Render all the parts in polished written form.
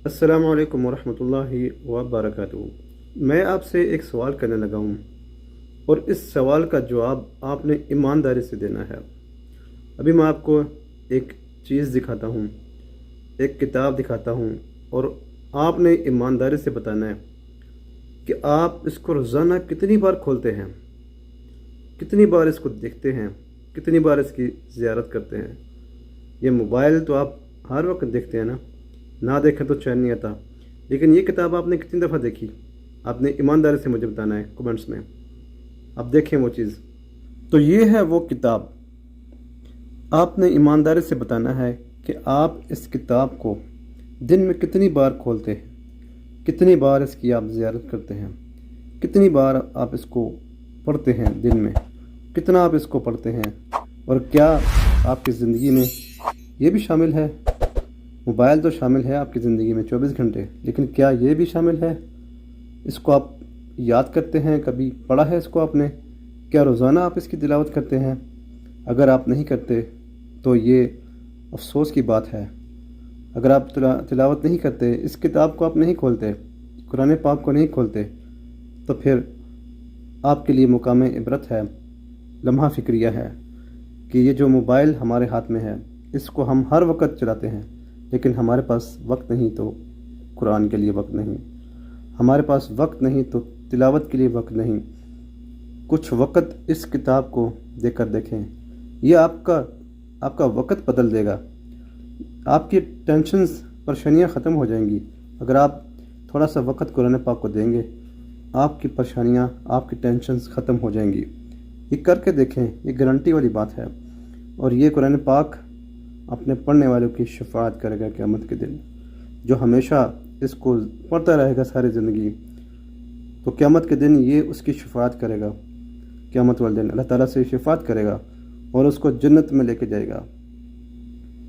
السلام علیکم ورحمۃ اللہ وبرکاتہ۔ میں آپ سے ایک سوال کرنے لگا ہوں اور اس سوال کا جواب آپ نے ایمانداری سے دینا ہے۔ ابھی میں آپ کو ایک چیز دکھاتا ہوں، ایک کتاب دکھاتا ہوں، اور آپ نے ایمانداری سے بتانا ہے کہ آپ اس کو روزانہ کتنی بار کھولتے ہیں، کتنی بار اس کو دیکھتے ہیں، کتنی بار اس کی زیارت کرتے ہیں۔ یہ موبائل تو آپ ہر وقت دیکھتے ہیں نا، نہ دیکھیں تو چین نہیں آتا، لیکن یہ کتاب آپ نے کتنی دفعہ دیکھی؟ آپ نے ایمانداری سے مجھے بتانا ہے کمنٹس میں۔ اب دیکھیں وہ چیز، تو یہ ہے وہ کتاب۔ آپ نے ایمانداری سے بتانا ہے کہ آپ اس کتاب کو دن میں کتنی بار کھولتے ہیں، کتنی بار اس کی آپ زیارت کرتے ہیں، کتنی بار آپ اس کو پڑھتے ہیں دن میں، کتنا آپ اس کو پڑھتے ہیں، اور کیا آپ کی زندگی میں یہ بھی شامل ہے؟ موبائل تو شامل ہے آپ کی زندگی میں 24 گھنٹے، لیکن کیا یہ بھی شامل ہے؟ اس کو آپ یاد کرتے ہیں؟ کبھی پڑھا ہے اس کو آپ نے؟ کیا روزانہ آپ اس کی تلاوت کرتے ہیں؟ اگر آپ نہیں کرتے تو یہ افسوس کی بات ہے۔ اگر آپ تلاوت نہیں کرتے، اس کتاب کو آپ نہیں کھولتے، قرآن پاک کو نہیں کھولتے، تو پھر آپ کے لیے مقام عبرت ہے، لمحہ فکریہ ہے کہ یہ جو موبائل ہمارے ہاتھ میں ہے، اس کو ہم ہر وقت چلاتے ہیں، لیکن ہمارے پاس وقت نہیں تو قرآن کے لیے وقت نہیں، ہمارے پاس وقت نہیں تو تلاوت کے لیے وقت نہیں۔ کچھ وقت اس کتاب کو دیکھ کر دیکھیں، یہ آپ کا وقت بدل دے گا۔ آپ کی ٹینشنز، پریشانیاں ختم ہو جائیں گی اگر آپ تھوڑا سا وقت قرآن پاک کو دیں گے۔ آپ کی پریشانیاں، آپ کی ٹینشنز ختم ہو جائیں گی۔ یہ کر کے دیکھیں، یہ گارنٹی والی بات ہے، اور یہ قرآن پاک اپنے پڑھنے والوں کی شفاعت کرے گا قیامت کے دن۔ جو ہمیشہ اس کو پڑھتا رہے گا ساری زندگی، تو قیامت کے دن یہ اس کی شفاعت کرے گا۔ قیامت والے دن اللہ تعالیٰ سے شفاعت کرے گا اور اس کو جنت میں لے کے جائے گا۔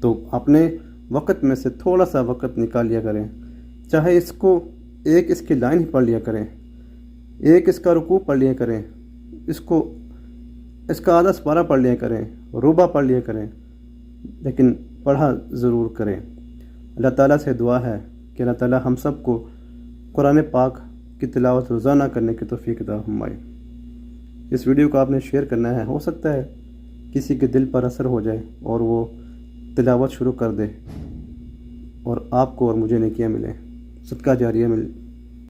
تو اپنے وقت میں سے تھوڑا سا وقت نکال لیا کریں، چاہے اس کو ایک اس کی لائن ہی پڑھ لیا کریں، ایک اس کا رکوع پڑھ لیا کریں، اس کا آدھا سپارہ پڑھ لیا کریں، ربع پڑھ لیا کریں، لیکن پڑھا ضرور کریں۔ اللہ تعالیٰ سے دعا ہے کہ اللہ تعالیٰ ہم سب کو قرآن پاک کی تلاوت روزانہ کرنے کی توفیق عطا فرمائے۔ اس ویڈیو کو آپ نے شیئر کرنا ہے، ہو سکتا ہے کسی کے دل پر اثر ہو جائے اور وہ تلاوت شروع کر دے، اور آپ کو اور مجھے نیکیاں ملیں، صدقہ جاریہ